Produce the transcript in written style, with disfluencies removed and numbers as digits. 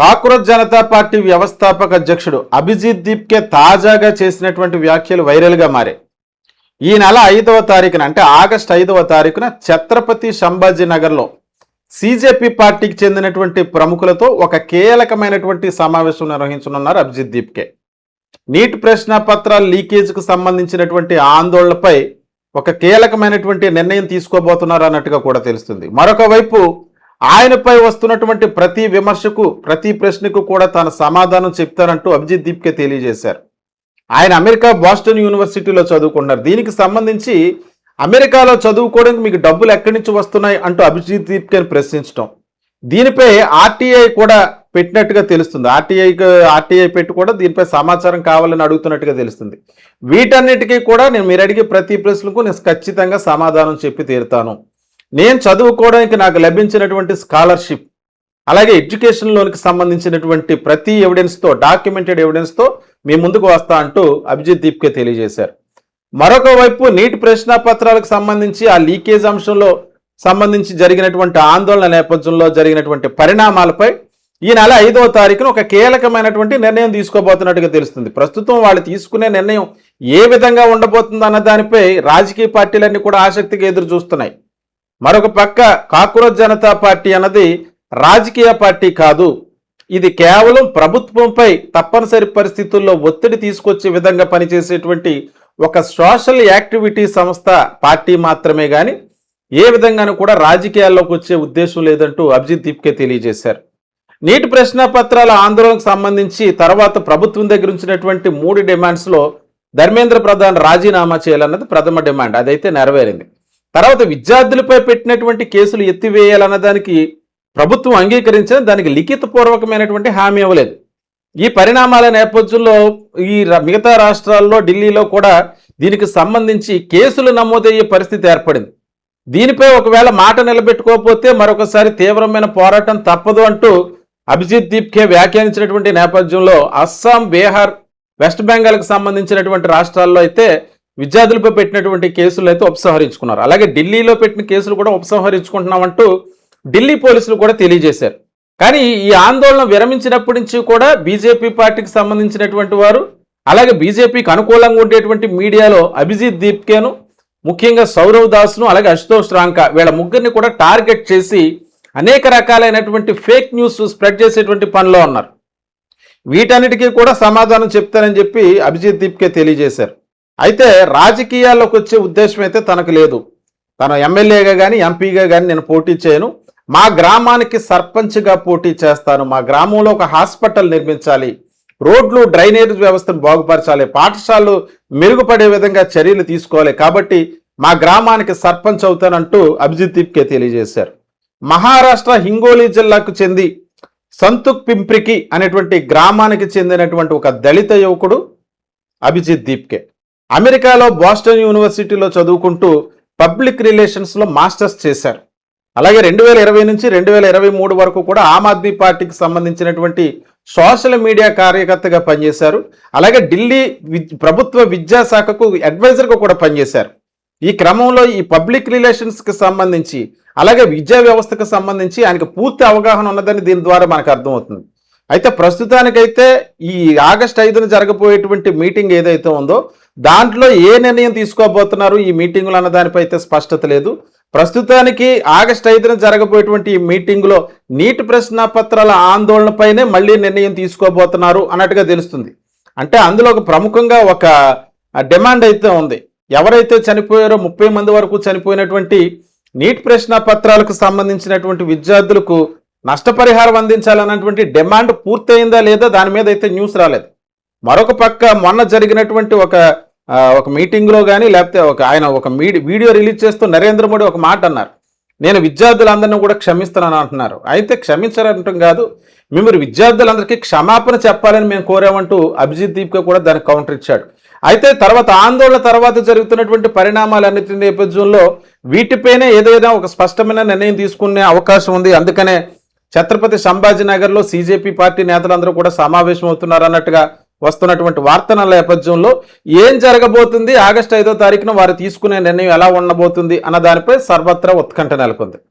Cockroach Janata party వ్యవస్థాపక అధ్యక్షుడు అభిజిత్ దీప్కే తాజాగా చేసినటువంటి వ్యాఖ్యలు వైరల్గా మారాయి. ఈ నెల 5వ తారీఖున అంటే ఆగస్టు 5వ తారీఖున ఛత్రపతి సంభాజీనగర్లో సిజేపీ పార్టీకి చెందినటువంటి ప్రముఖులతో ఒక కీలకమైనటువంటి సమావేశం నిర్వహించనున్నారు అభిజిత్ దీప్కే. నీట్ ప్రశ్న పత్రాల లీకేజ్కు సంబంధించినటువంటి ఆందోళనపై ఒక కీలకమైనటువంటి నిర్ణయం తీసుకోబోతున్నారు అన్నట్టుగా కూడా తెలుస్తుంది. మరొక వైపు ఆయనపై వస్తున్నటువంటి ప్రతి విమర్శకు ప్రతి ప్రశ్నకు కూడా తాను సమాధానం చెప్తానంటూ అభిజిత్ దీప్కే తెలియజేశారు. ఆయన అమెరికా బోస్టన్ యూనివర్సిటీలో చదువుకుంటున్నారు. దీనికి సంబంధించి అమెరికాలో చదువుకోవడానికి మీకు డబ్బులు ఎక్కడి నుంచి వస్తున్నాయి అంటూ అభిజిత్ దీప్కేని ప్రశ్నించడం, దీనిపై ఆర్టీఐ కూడా పెట్టినట్టుగా తెలుస్తుంది. ఆర్టీఐ పెట్టి కూడా దీనిపై సమాచారం కావాలని అడుగుతున్నట్టుగా తెలుస్తుంది. వీటన్నిటికీ కూడా మీరు అడిగే ప్రతి ప్రశ్నలకు నేను ఖచ్చితంగా సమాధానం చెప్పి తీరుతాను. నేను చదువుకోవడానికి నాకు లభించినటువంటి స్కాలర్షిప్, అలాగే ఎడ్యుకేషన్ లోన్కి సంబంధించినటువంటి ప్రతి ఎవిడెన్స్తో, డాక్యుమెంటెడ్ ఎవిడెన్స్తో మీ ముందుకు వస్తా అంటూ అభిజిత్ దీప్కే తెలియజేశారు. మరొక వైపు నీట్ ప్రశ్నాపత్రాలకు సంబంధించి ఆ లీకేజ్ అంశంలో సంబంధించి జరిగినటువంటి ఆందోళన నేపథ్యంలో జరిగినటువంటి పరిణామాలపై ఈ నెల 5వ తారీఖున ఒక కీలకమైనటువంటి నిర్ణయం తీసుకోబోతున్నట్టుగా తెలుస్తుంది. ప్రస్తుతం వాళ్ళు తీసుకునే నిర్ణయం ఏ విధంగా ఉండబోతుంది అన్న దానిపై రాజకీయ పార్టీలన్నీ కూడా ఆసక్తిగా ఎదురు చూస్తున్నాయి. మరొక పక్క కాక్రోచ్ జనతా పార్టీ అన్నది రాజకీయ పార్టీ కాదు, ఇది కేవలం ప్రభుత్వంపై తప్పనిసరి పరిస్థితుల్లో ఒత్తిడి తీసుకొచ్చే విధంగా పనిచేసేటువంటి ఒక సోషల్ యాక్టివిటీ సంస్థ పార్టీ మాత్రమే కానీ ఏ విధంగానూ కూడా రాజకీయాల్లోకి వచ్చే ఉద్దేశం లేదంటూ అభిజిత్ దీప్కే తెలియజేశారు. నీటి ప్రశ్నాపత్రాల ఆందోళనకు సంబంధించి తర్వాత ప్రభుత్వం దగ్గర ఉంచినటువంటి 3 డిమాండ్స్లో ధర్మేంద్ర ప్రధాన్ రాజీనామా చేయాలన్నది ప్రథమ డిమాండ్. అదైతే నెరవేరింది. తర్వాత విద్యార్థులపై పెట్టినటువంటి కేసులు ఎత్తివేయాలన్న దానికి ప్రభుత్వం అంగీకరించిన దానికి లిఖితపూర్వకమైనటువంటి హామీ ఇవ్వలేదు. ఈ పరిణామాల నేపథ్యంలో ఈ మిగతా రాష్ట్రాల్లో ఢిల్లీలో కూడా దీనికి సంబంధించి కేసులు నమోదయ్యే పరిస్థితి ఏర్పడింది. దీనిపై ఒకవేళ మాట నిలబెట్టుకోకపోతే మరొకసారి తీవ్రమైన పోరాటం తప్పదు అంటూ అభిజిత్ దీప్కే వ్యాఖ్యానించినటువంటి నేపథ్యంలో అస్సాం, బీహార్, వెస్ట్ బెంగాల్కి సంబంధించినటువంటి రాష్ట్రాల్లో అయితే విద్యార్థులపై పెట్టినటువంటి కేసులు అయితే ఉపసంహరించుకున్నారు. అలాగే ఢిల్లీలో పెట్టిన కేసులు కూడా ఉపసంహరించుకుంటున్నామంటూ ఢిల్లీ పోలీసులు కూడా తెలియజేశారు. కానీ ఈ ఆందోళన విరమించినప్పటి నుంచి కూడా బీజేపీ పార్టీకి సంబంధించినటువంటి వారు, అలాగే బీజేపీకి అనుకూలంగా ఉండేటువంటి మీడియాలో అభిజిత్ దీప్కేను, ముఖ్యంగా సౌరవ్ దాస్ను, అలాగే అశుతోష్ రాంకా వీళ్ళ ముగ్గురిని కూడా టార్గెట్ చేసి అనేక రకాలైనటువంటి ఫేక్ న్యూస్ స్ప్రెడ్ చేసేటువంటి పనిలో ఉన్నారు. వీటన్నిటికీ కూడా సమాధానం చెప్తానని చెప్పి అభిజిత్ దీప్కే తెలియజేశారు. అయితే రాజకీయాల్లోకి వచ్చే ఉద్దేశం అయితే తనకు లేదు. తను ఎమ్మెల్యేగా కానీ ఎంపీగా కానీ నేను పోటీ చేయను, మా గ్రామానికి సర్పంచ్గా పోటీ చేస్తాను, మా గ్రామంలో ఒక హాస్పిటల్ నిర్మించాలి, రోడ్లు డ్రైనేజ్ వ్యవస్థను బాగుపరచాలి, పాఠశాలలు మెరుగుపడే విధంగా చర్యలు తీసుకోవాలి, కాబట్టి మా గ్రామానికి సర్పంచ్ అవుతానంటూ అభిజిత్ దీప్కే తెలియజేశారు. మహారాష్ట్ర హింగోలి జిల్లాకు చెంది సంతుక్ పింప్రికి అనేటువంటి గ్రామానికి చెందినటువంటి ఒక దళిత యువకుడు అభిజిత్ దీప్కే అమెరికాలో బోస్టన్ యూనివర్సిటీలో చదువుకుంటూ పబ్లిక్ రిలేషన్స్లో మాస్టర్స్ చేశారు. అలాగే 2020 నుంచి 2023 వరకు కూడా ఆమ్ ఆద్మీ పార్టీకి సంబంధించినటువంటి సోషల్ మీడియా కార్యకర్తగా పనిచేశారు. అలాగే ఢిల్లీ ప్రభుత్వ విద్యాశాఖకు అడ్వైజర్గా కూడా పనిచేశారు. ఈ క్రమంలో ఈ పబ్లిక్ రిలేషన్స్కి సంబంధించి అలాగే విద్యా వ్యవస్థకు సంబంధించి ఆయనకు పూర్తి అవగాహన ఉన్నదని దీని ద్వారా మనకు అర్థమవుతుంది. అయితే ప్రస్తుతానికైతే ఈ ఆగస్టు 5న జరగబోయేటువంటి మీటింగ్ ఏదైతే ఉందో దాంట్లో ఏ నిర్ణయం తీసుకోబోతున్నారు ఈ మీటింగులు అన్న దానిపై అయితే స్పష్టత లేదు. ప్రస్తుతానికి ఆగస్టు 5న జరగబోయేటువంటి ఈ మీటింగులో నీటి ప్రశ్నాపత్రాల ఆందోళనపైనే మళ్ళీ నిర్ణయం తీసుకోబోతున్నారు అన్నట్టుగా తెలుస్తుంది. అంటే అందులో ఒక ప్రముఖంగా ఒక డిమాండ్ అయితే ఉంది. ఎవరైతే చనిపోయారో 30 మంది వరకు చనిపోయినటువంటి నీట్ ప్రశ్నాపత్రాలకు సంబంధించినటువంటి విద్యార్థులకు నష్టపరిహారం అందించాలన్నటువంటి డిమాండ్ పూర్తయిందా లేదా దాని మీద అయితే న్యూస్ రాలేదు. మరొక పక్క మొన్న జరిగినటువంటి ఒక మీటింగ్లో కానీ లేకపోతే ఆయన ఒక వీడియో రిలీజ్ చేస్తూ నరేంద్ర మోడీ ఒక మాట అన్నారు, నేను విద్యార్థులందరినీ కూడా క్షమిస్తున్నాను అంటున్నారు. అయితే క్షమించారంటం కాదు, మీరు విద్యార్థులందరికీ క్షమాపణ చెప్పాలని మేము కోరామంటూ అభిజిత్ దీప్కే కూడా దానికి కౌంటర్ ఇచ్చాడు. అయితే తర్వాత ఆందోళన తర్వాత జరుగుతున్నటువంటి పరిణామాలన్నిటి నేపథ్యంలో వీటిపైనే ఏదైనా ఒక స్పష్టమైన నిర్ణయం తీసుకునే అవకాశం ఉంది. అందుకనే ఛత్రపతి సంభాజీనగర్లో సిజేపీ పార్టీ నేతలందరూ కూడా సమావేశం అవుతున్నారు అన్నట్టుగా వస్తున్నటువంటి వార్తల నేపథ్యంలో ఏం జరగబోతుంది, ఆగస్టు 5వ తారీఖున వారు తీసుకునే నిర్ణయం ఎలా ఉండబోతుంది అన్న దానిపై సర్వత్రా ఉత్కంఠ నెలకొంది.